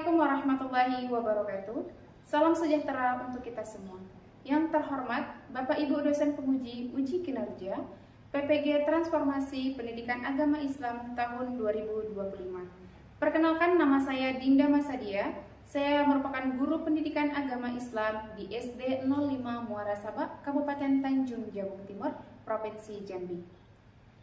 Assalamualaikum warahmatullahi wabarakatuh. Salam sejahtera untuk kita semua. Yang terhormat Bapak Ibu dosen penguji uji kinerja PPG Transformasi Pendidikan Agama Islam tahun 2025. Perkenalkan, nama saya Dinda Masadia. Saya merupakan guru pendidikan agama Islam di SD 05 Muara Sabak, Kabupaten Tanjung Jabung Timur, Provinsi Jambi.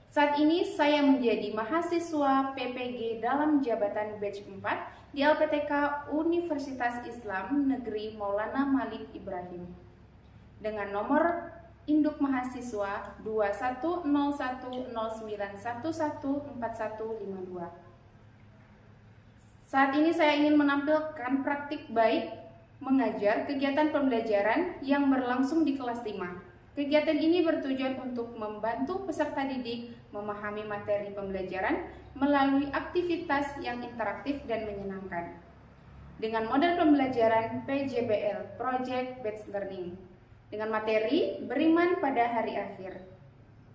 Saat ini saya menjadi mahasiswa PPG dalam jabatan batch 4 di LPTK Universitas Islam Negeri Maulana Malik Ibrahim dengan nomor induk mahasiswa 210109114152. Saat ini saya ingin menampilkan praktik baik mengajar kegiatan pembelajaran yang berlangsung di kelas 5. Kegiatan ini bertujuan untuk membantu peserta didik memahami materi pembelajaran melalui aktivitas yang interaktif dan menyenangkan. Dengan model pembelajaran PJBL, Project Based Learning, dengan materi beriman pada hari akhir.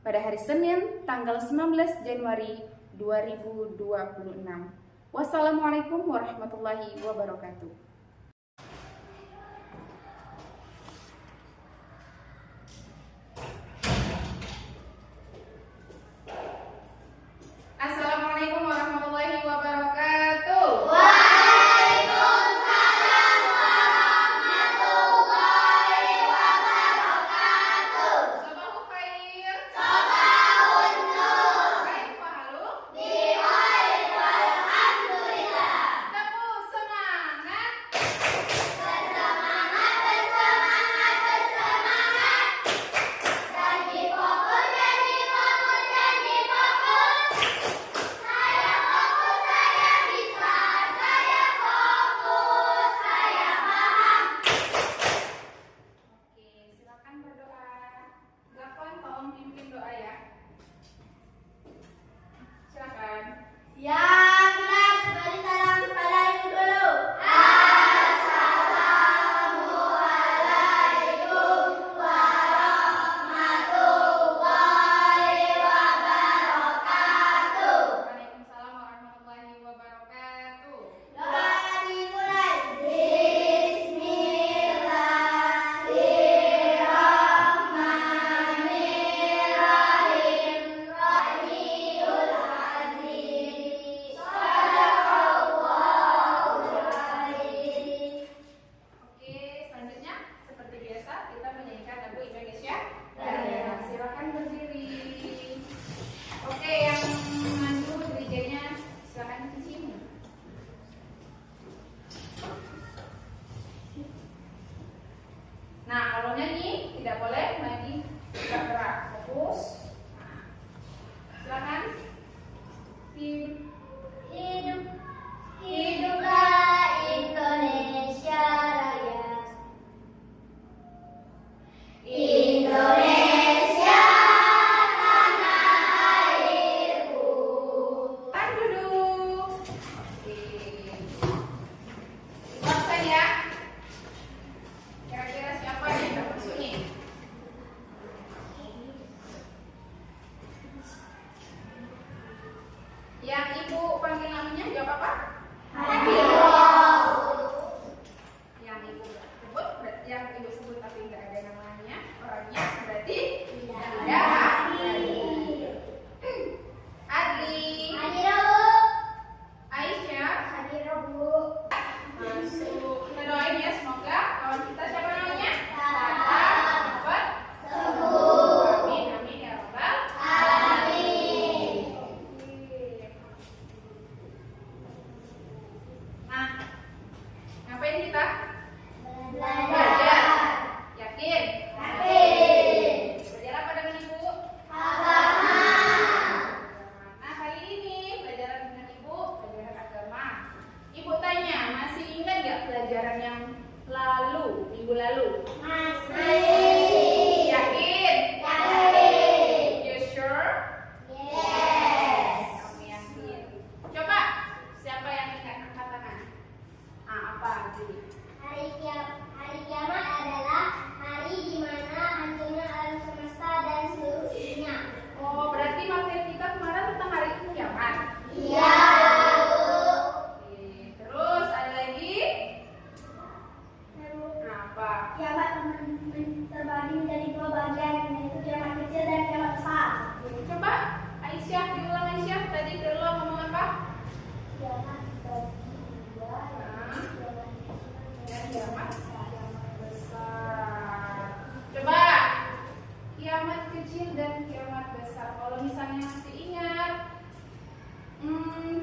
Pada hari Senin, tanggal 19 Januari 2026. Wassalamualaikum warahmatullahi wabarakatuh. Assalamualaikum warahmatullahi wabarakatuh. Waalaikumsalam warahmatullahi wabarakatuh. Sabahul khair. Sabahun nur. Kaifa haluk? Bihair walhamdulillah. Tepuk semangat.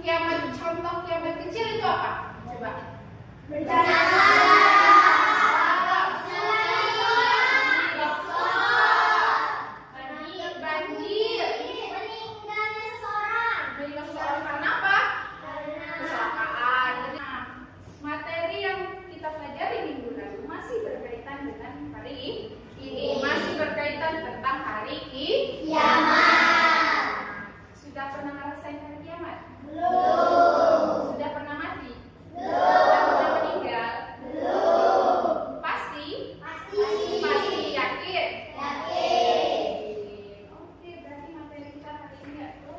Kiamat, contoh kiamat kecil itu apa? Coba. Banjir. Meninggalnya seseorang karena apa? Kecelakaan. Nah, materi yang kita pelajari minggu lalu masih berkaitan dengan hari ini. Masih berkaitan tentang hari kiamat. Sudah pernah ngerasain hari kiamat? Belum. Sudah pernah mati? Belum. Sudah pernah meninggal? Belum. Pasti? Pasti. Yakin? Oke, berarti materi kita hari ini yaitu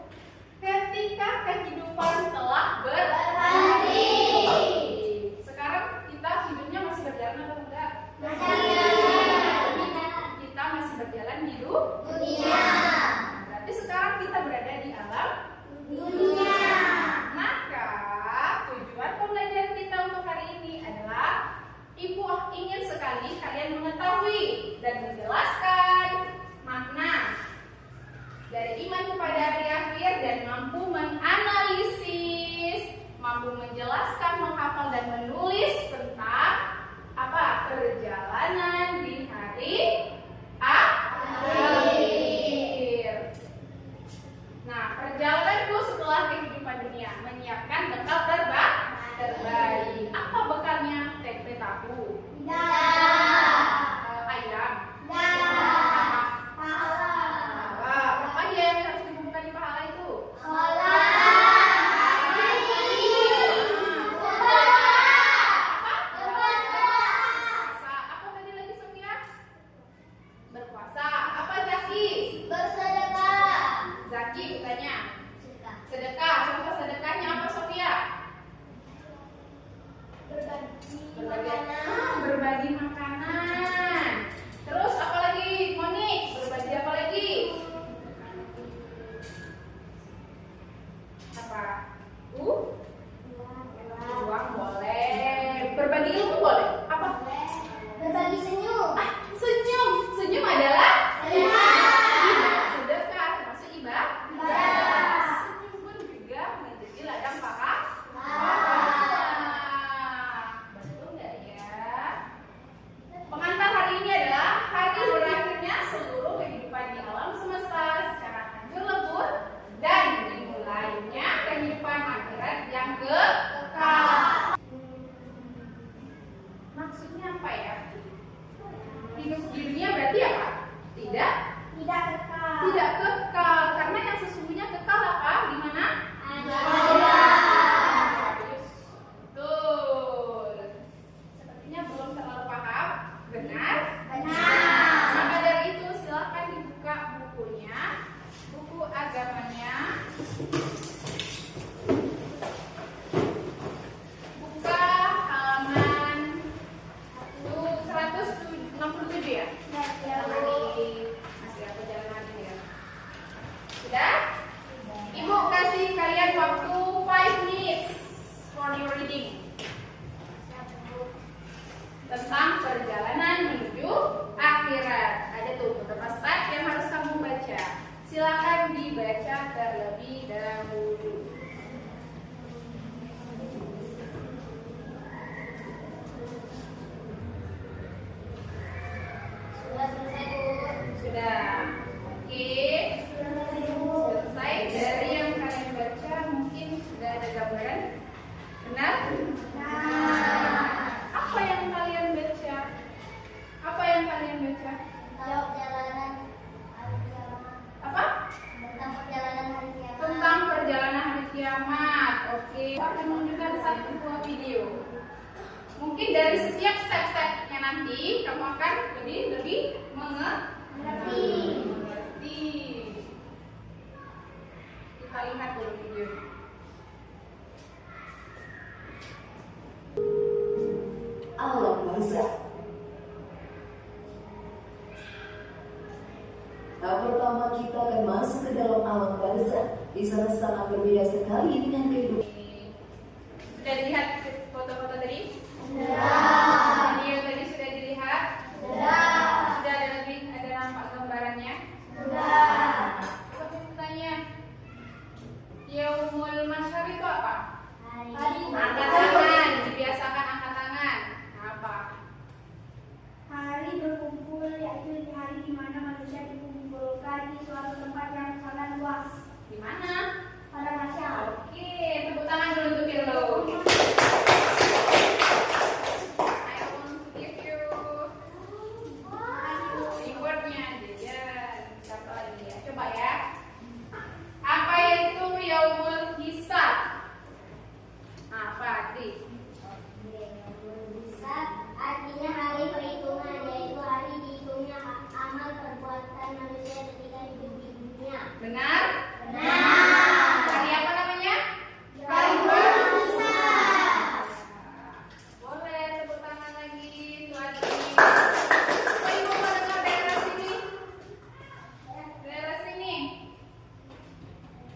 ketika kehidupan telah berhenti. Sekarang kita hidupnya masih berjalan atau enggak? Kita masih berjalan di dunia. Berarti sekarang kita berada di alam dunia. Maka tujuan pembelajaran kita untuk hari ini adalah Ibu ingin sekali kalian mengetahui dan menjelaskan makna dari iman kepada hari akhir dan mampu menganalisis, mampu menjelaskan, menghafal dan menulis tentang apa? Perjalanan di hari akhir. Nah, perjalananku setelah kehidupan dunia, menyiapkan bekal terbaik. Apa bekalnya? Tempe tahu. Ayam. Pahala. Apa aja yang harus dikumpulkan di pahala itu? Puasa. Apa tadi lagi Sofia? Berpuasa. Apa Zaki? Zaki bukannya. Sedekah. Contoh sedekahnya apa Sofia? Berbagi makanan. Terus apa lagi Moni? Berbagi apa lagi? Apa? Uang boleh. Berbagi ilmu boleh. Apa? Senyum. Senyum adalah sedekah, termasuk ibadah. Senyum pun juga menjadi ladang pahala. Betul nggak ya? Pengantar hari ini adalah hari berakhirnya seluruh kehidupan di alam semesta secara hancur lebur dan dimulainya kehidupan akhirat yang kekal. Maksudnya apa ya? Hidup di dunia berarti apa? Tidak kekal. Karena yang sesungguhnya kekal apa? Di mana? Betul. Sepertinya belum terlalu paham. Benar? Maka dari itu silakan dibuka bukunya, buku agamanya. Buka halaman 167 ya. Masih apa jalan ya? Sudah? Ibu kasih kalian waktu 5 minutes for your reading tentang perjalanan menuju akhirat. Ada tuh beberapa slide yang harus kamu baca. Silakan dibaca terlebih dahulu. Sudah. Oke. Selesai. Dari yang kalian baca mungkin sudah ada gambaran. Benar? Apa yang kalian baca? Apa? Apa? Tentang perjalanan hari kiamat. Oke. Saya akan menunjukkan satu buah video. Mungkin dari setiap step-stepnya nanti kamu akan lebih mengerti. Kita lihat dulu video. Alam barzakh. Tahap pertama kita akan masuk ke dalam alam barzakh. Di sana sangat berbeda sekali dengan kehidupan. Sudah dilihat foto-foto tadi? Sudah. Video tadi sudah dilihat? Sudah. Sudah ada nampak gambarannya? Sudah. Aku tanya, Yaumul Masyar itu apa? Hari Angkat tangan, dibiasakan angkat tangan. Apa? Hari berkumpul, yaitu hari di mana manusia dikumpulkan di suatu tempat yang sangat luas. Di mana? Pada masyarakat. Oke, tepuk tangan dulu untuk Pirlo. I want to give you rewardnya jajan. Satu lagi ya, coba ya. Apa itu Yaumul Hisab? Apa arti? Bisa artinya hari perhitungan, yaitu hari dihitungnya amal perbuatan manusia ketika hidup di dunia. Benar? Benar. Hari apa namanya? Yaumul Hisab. Boleh tepuk tangan lagi. Itu lagi. Coba ibu mau dengar daerah sini. Daerah sini.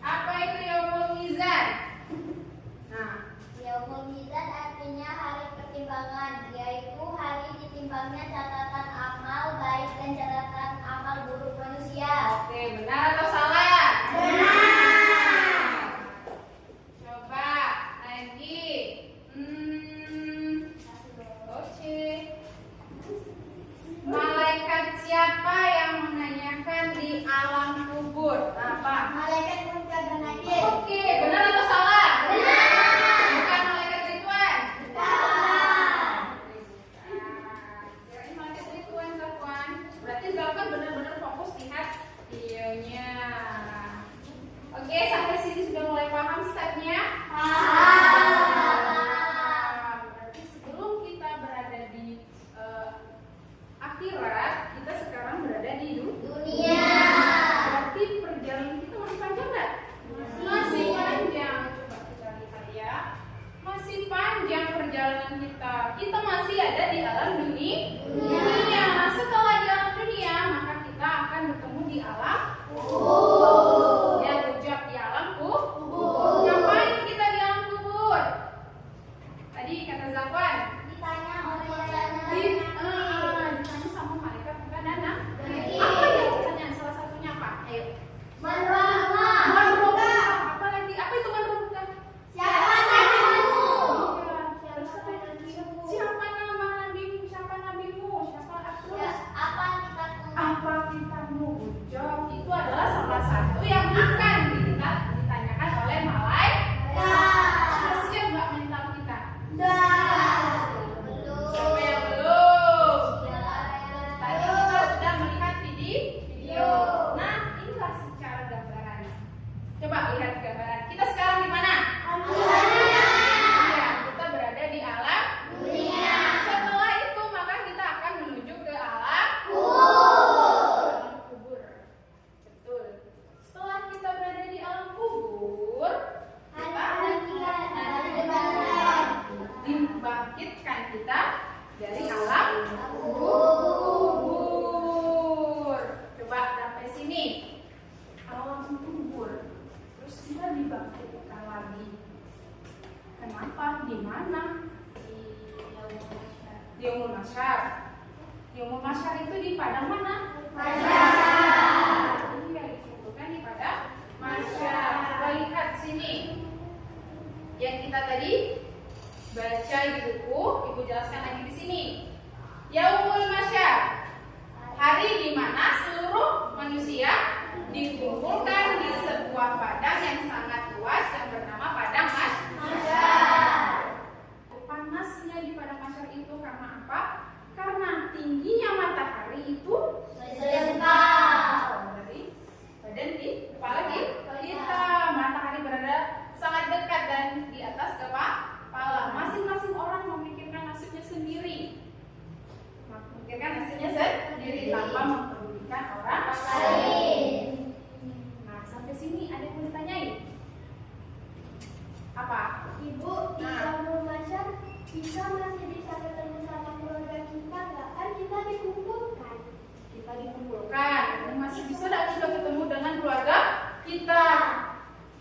Apa itu Yaumul Mizan? Nah, Yaumul Mizan artinya hari pertimbangan, yaitu hari ditimbangnya catatan amal baik dan catatan amal buruk manusia. oke, benar atau salah? Coba lagi. Oke. Malaikat siapa yang menanyakan di alam kubur? Apa? Malaikat Munkar dan Nakir. Oke, benar atau salah? Bukan malaikat Ridwan. Kirain malaikat Ridwan, Zakwan. Berarti Zakwan benar-benar fokus lihat videonya. Oke, sampai sini sudah mulai paham stepnya? Berarti sebelum kita berada di akhirat, kita sekarang berada di Dunia. Berarti perjalanan kita masih panjang nggak? Masih panjang. Coba kita lihat ya. Masih panjang perjalanan kita. Kita masih ada di alam dunia. Nah, setelah di alam dunia, maka kita akan bertemu di alam kubur. Ya, berjumpa di alam kubur. Ngapain kita di alam kubur? Tadi kata Zakwan. Ditanya oleh Ditanya sama malaikat bukan anak. Apa yang pertanyaan? Salah satunya apa? Ayo. Manrobuka. Manrobuka. Apa lagi? Apa itu manrobuka? Siapa namamu? Siapa nama nabimu? Siapa nabimu? Siapa terus? Apa kitabmu? Apa kitabmu? Jawab. Itu adalah salah satu yang akan ditanyakan oleh malaikat. Sudah siap nggak mental kita? Siapa yang belum? Tadi kita sudah melihat video. Nah, inilah secara gambaran. Coba lihat gambaran. Kita sekarang di mana? Iya, kita berada di alam dunia. Setelah itu maka kita akan menuju ke alam kubur. Betul. Setelah kita berada di alam kubur, dibangkitkan kita dari alam kubur. Coba sampai sini. Alam kubur. Terus kita dibangkitkan lagi. Kenapa? Di mana? Di Yaumul Masyar. Yaumul Masyar itu di padang mana? Iya, disebutkan di padang Masyar. Coba lihat sini. Yang kita tadi baca di buku, Ibu jelaskan lagi di sini. Yaumul Masyar, hari di mana seluruh manusia dikumpulkan di sebuah padang yang sangat luas yang bernama padang Masyar. Panasnya di padang Masyar itu karena apa? Karena tingginya matahari itu dari badan di kepala kita. Matahari berada sangat dekat dan di atas kepala. Masing-masing orang memikirkan nasibnya sendiri. Memikirkan nasibnya sendiri tanpa mempedulikan orang lain. Nah, sampai sini ada yang mau ditanyain? Apa? Ibu, di Yaumul Masyar kita masih bisa ketemu sama keluarga kita nggak? Kan kita dikumpulkan. Kita dikumpulkan dan masih bisa dan sudah ketemu dengan keluarga kita.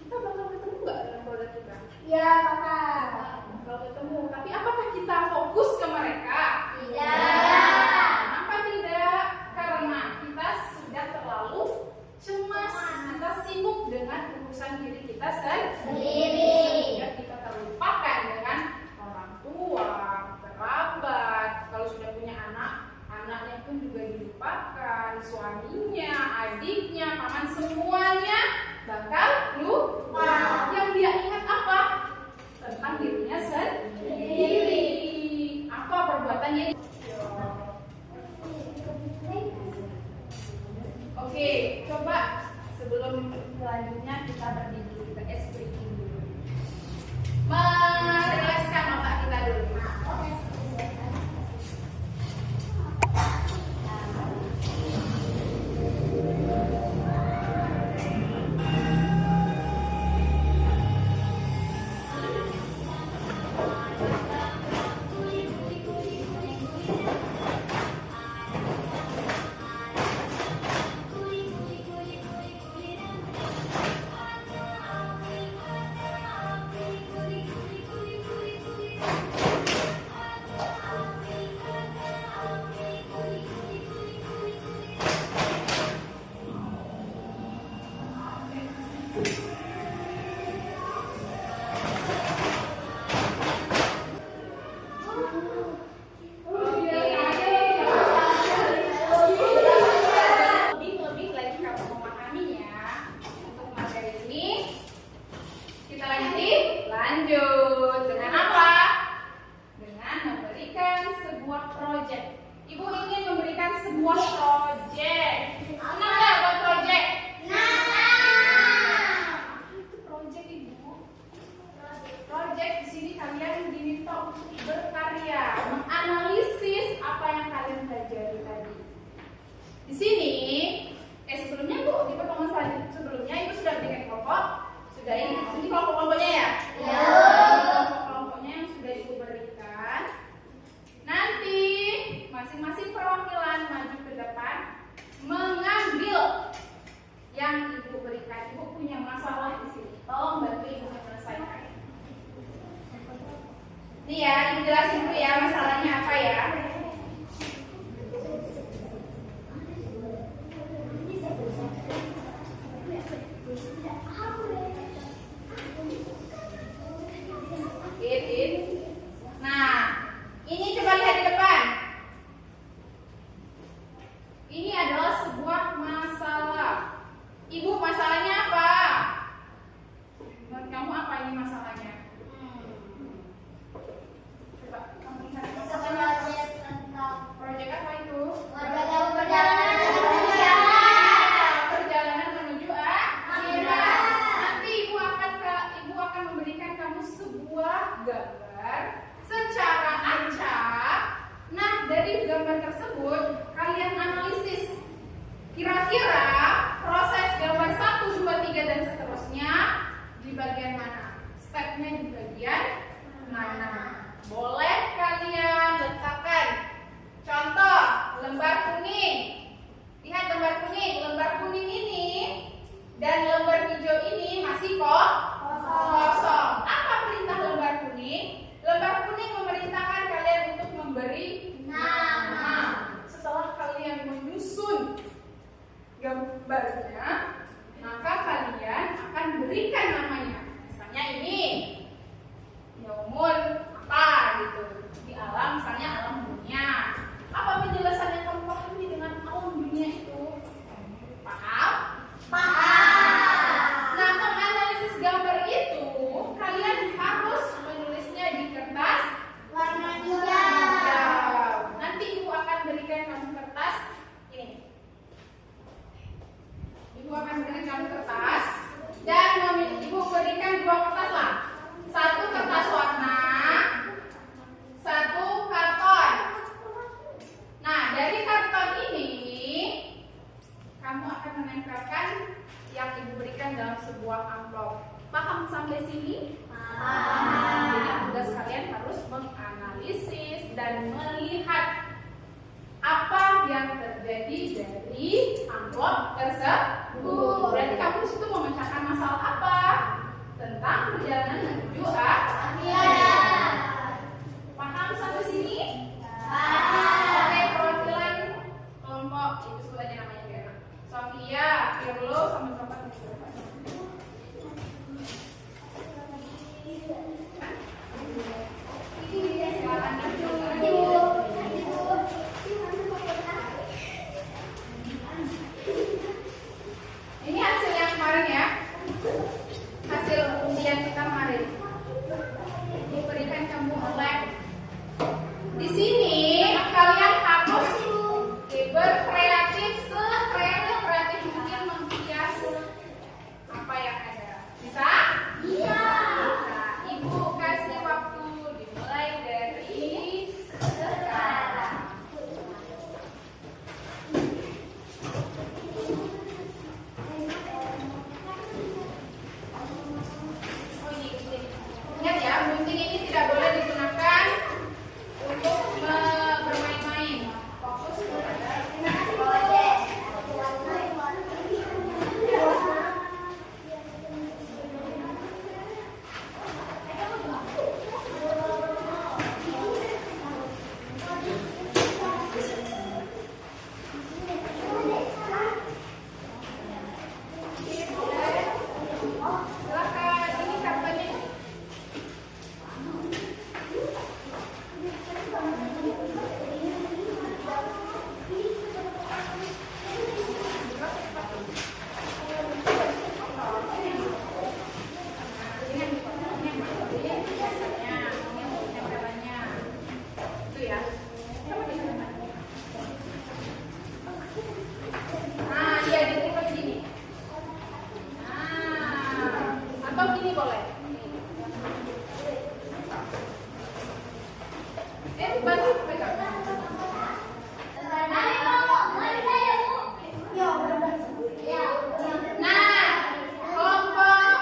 Kita bakal ketemu nggak dengan keluarga kita? Ya, Kakak. Bakal ketemu. Tapi apakah kita fokus ke mereka? Tidak. Kenapa tidak? Karena kita sudah terlalu cemas. Kita sibuk dengan urusan diri kita sendiri. Sudah ini kelompok-kelompoknya ya? Ya. Kelompok-kelompoknya yang sudah Ibu berikan. Nanti masing-masing perwakilan maju ke depan mengambil yang Ibu berikan. Ibu punya masalah di sini. Tolong bantu Ibu menyelesaikan. Nih ya, Ibu jelasin dulu ya masalahnya apa ya. Nah, ini coba lihat di depan. Ini adalah sebuah masalah. Ibu, masalahnya apa? Menurut kamu apa ini masalahnya? Coba kamu lihat masalahnya. Proyek apa itu? Perjalanan menuju akhirat. Nanti ibu akan memberikan kamu sebuah gambar secara acak. Nah, dari gambar tersebut kalian analisis kira-kira proses gambar 1, 2, 3 dan seterusnya di bagian mana? Stepnya di bagian mana? Boleh kalian letakkan contoh lembar kuning. Lihat lembar kuning ini dan lembar hijau ini masih kosong. Apa perintah lembar kuning? Lembar kuning memerintahkan kalian untuk memberi nama. Setelah kalian menyusun gambarnya, maka kalian akan berikan namanya. Misalnya ini umur apa gitu. Di alam misalnya alam dunia. Apa penjelasan yang kamu pahami dengan alam dunia itu? Paham? Nah, menganalisis gambar itu kalian harus menulisnya di kertas Warna hijau. Nanti Ibu akan berikan kamu kertas ini. Ibu akan berikan kamu kertas dan Ibu berikan 2 kertas lah. 1 kertas warna, 1 karton. Nah, dari karton ini kamu akan menempelkan yang Ibu berikan dalam sebuah amplop. Paham sampai sini? Jadi tugas kalian harus menganalisis dan melihat apa yang terjadi dari amplop tersebut. Berarti kamu disitu memecahkan masalah apa? Tentang perjalanan menuju akhirat. Paham sampai sini? Oke, perwakilan kelompok itu sebut aja namanya biar. Sofia, Pirlo, sama siapa? Ini hasil yang kemarin ya. Hasil undian kita kemarin. Diberikan kamu oleh. Di sini kalian harus berkreatif, sekreatif mungkin menghias apa yang ada. Bisa? Iya. Nah, Ibu kasih waktu dimulai dari sekarang. Oh ini. Ingat ya, gunting ini tidak boleh digunakan untuk bermain-main. Fokus pada silakan, ini kartunya. Atau gini boleh. Bantu pegang. Nah, kelompok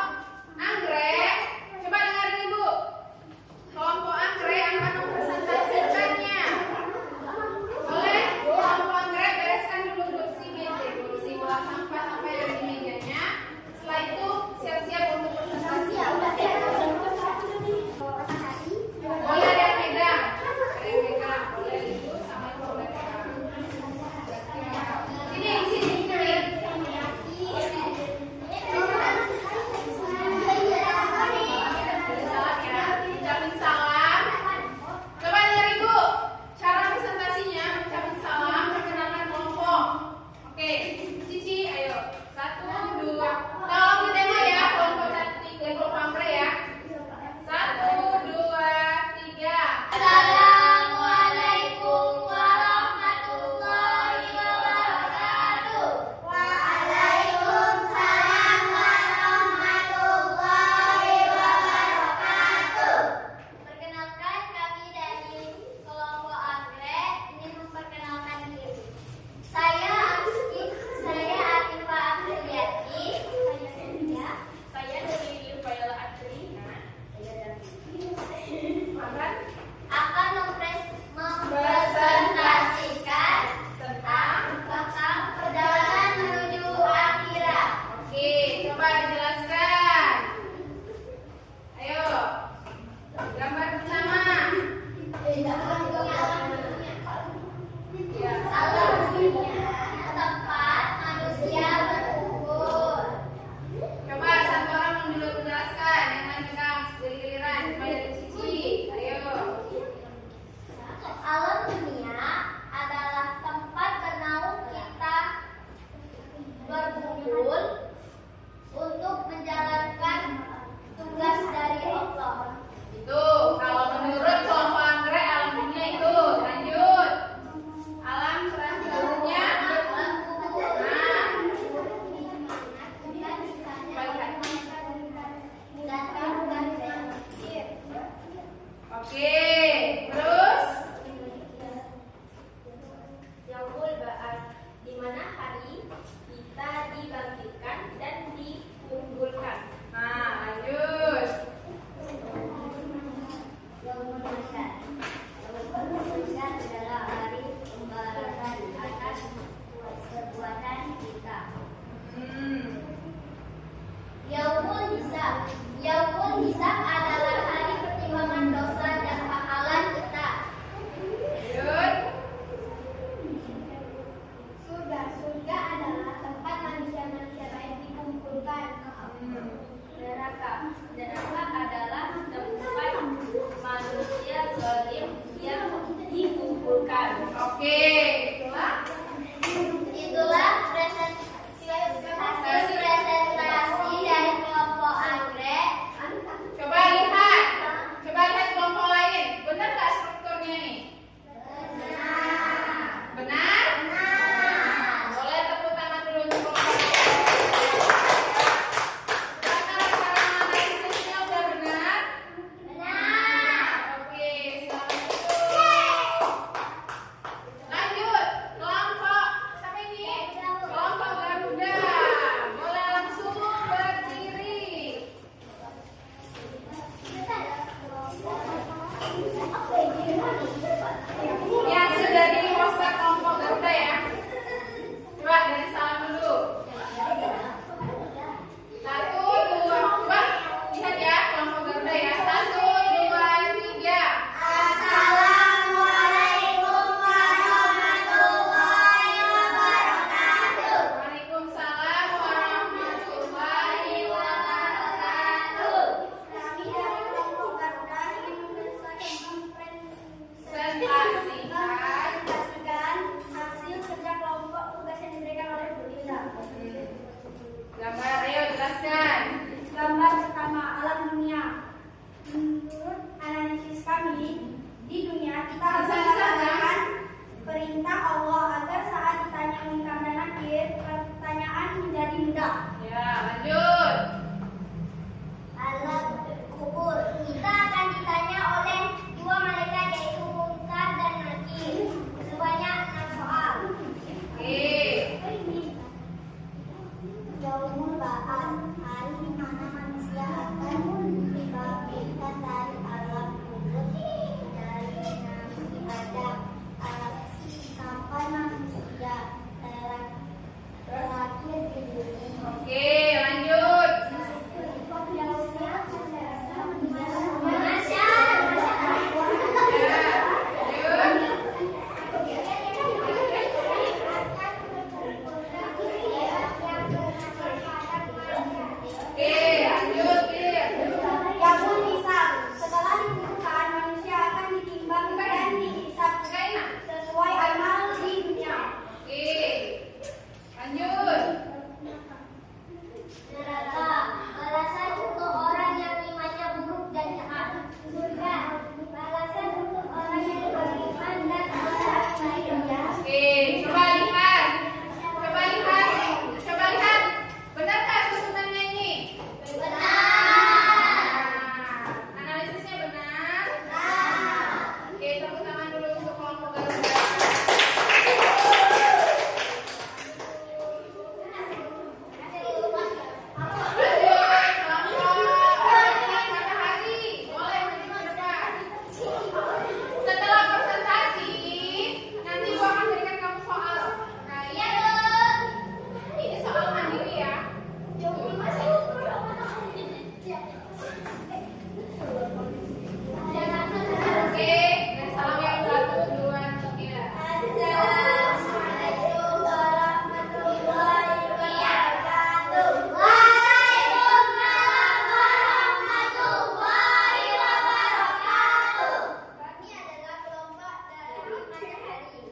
Oke, dan salam yang satu, dua, tiga. Assalamualaikum warahmatullahi wabarakatuh. Waalaikumsalam warahmatullahi wabarakatuh. Kami adalah kelompok dari Matahari.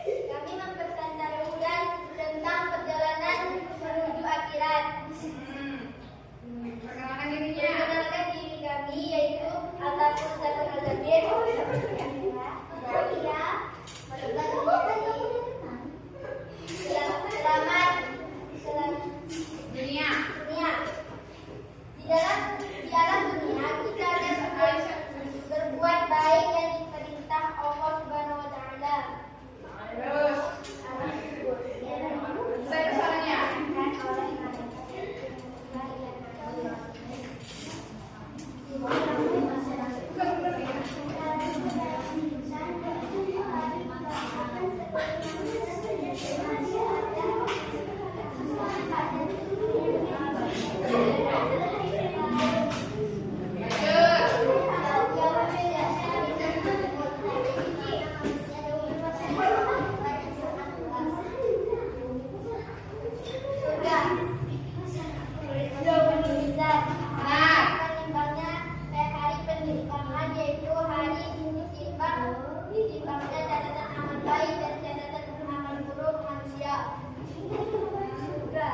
Kami mempresentasikan tentang perjalanan menuju akhirat. Perkenalkan dirinya. Perkenalkan diri kami yaitu Al-Tafur Zatul Al-Zabir. Selamat Dunia. dunia. Di alam dunia kita harus berbuat baik yang diperintah Allah Subhanahu wa taala. Terus, saya suaranya. Penimbangnya hari penerimaan yaitu hari ditimbangnya catatan amal baik dan catatan amal buruk manusia. Surga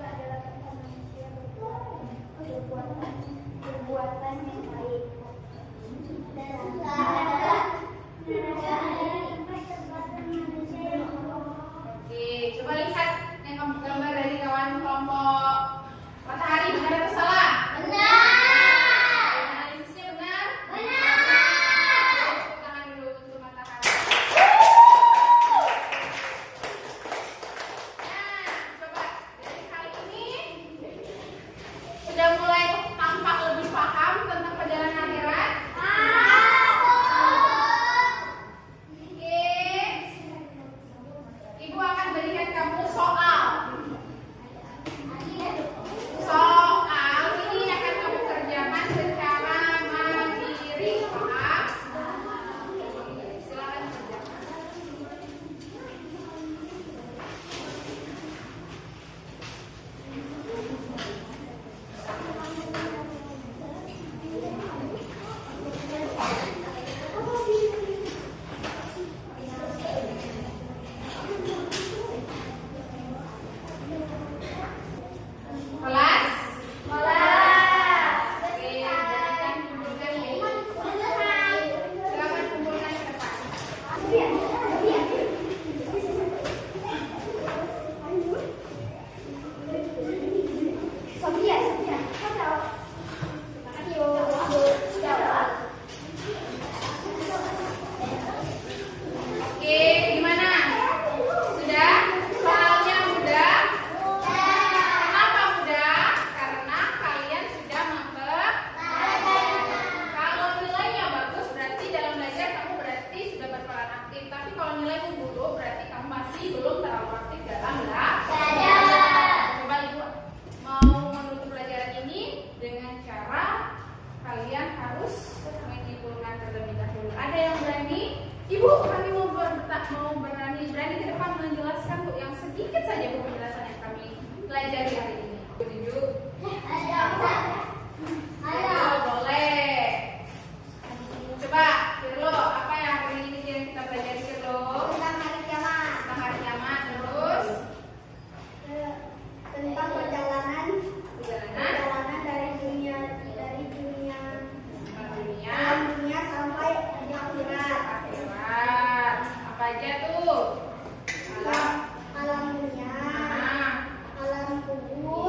adalah tempat manusia perbuatan yang baik. Dan neraka Oke, coba lihat yang gambar dari kawan kelompok Matahari, benar atau salah? benar. Analisisnya benar? Benar. Tepuk tangan dulu untuk Matahari. Nah, coba dari kali ini sudah mulai tampak lebih paham tentang perjalanan akhirat. Oke, Ibu akan berikan kamu soal. Soal ini akan kamu kerjakan secara mandiri, paham? Silakan kerjakan. Kelas? Oke, berikan kumpulkan ya. Silakan kumpulkan ke depan. Oke, gimana? Sudah? Soalnya mudah? Kenapa mudah? Karena kalian sudah kalau nilainya bagus berarti dalam belajar kamu berarti sudah berperan aktif. Tapi kalau nilaimu buruk berarti kamu masih belum terlalu aktif dalam belajar. Coba Ibu mau menutup pelajaran ini dengan cara kalian harus menyimpulkan terlebih dahulu. Ada yang berani? Ibu, kami mau berani ke depan menjelaskan Bu yang sedikit saja Bu penjelasan yang kami pelajari hari ini. Setuju? Boleh. Coba, Firlo, apa yang hari ini yang kita pelajari Firlo? Tentang hari kiamat, terus Tentang perjalanan dari dunia alam dunia sampai di akhirat. akhirat. Apa aja tuh? Alam. Alam dunia, Nah, alam kubur,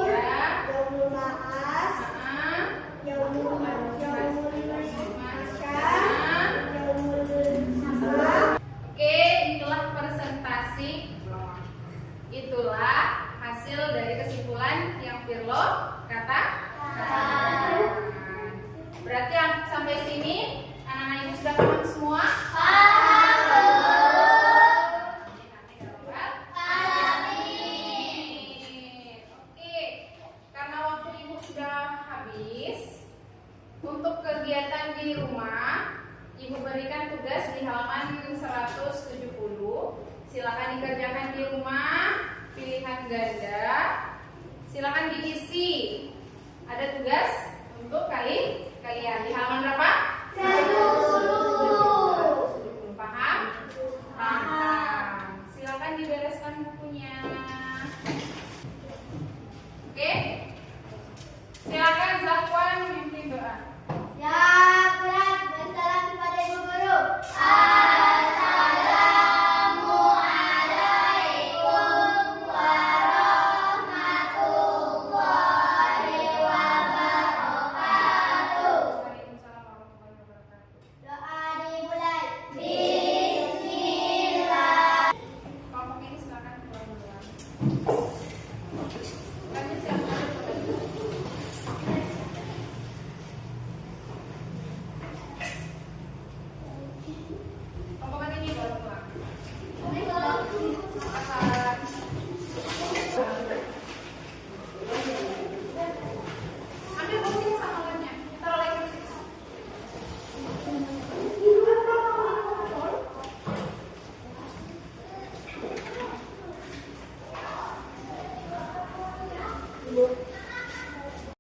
di rumah, Ibu berikan tugas di halaman 170. Silakan dikerjakan di rumah, pilihan ganda. Silakan diisi. Ada tugas untuk kalian di halaman berapa?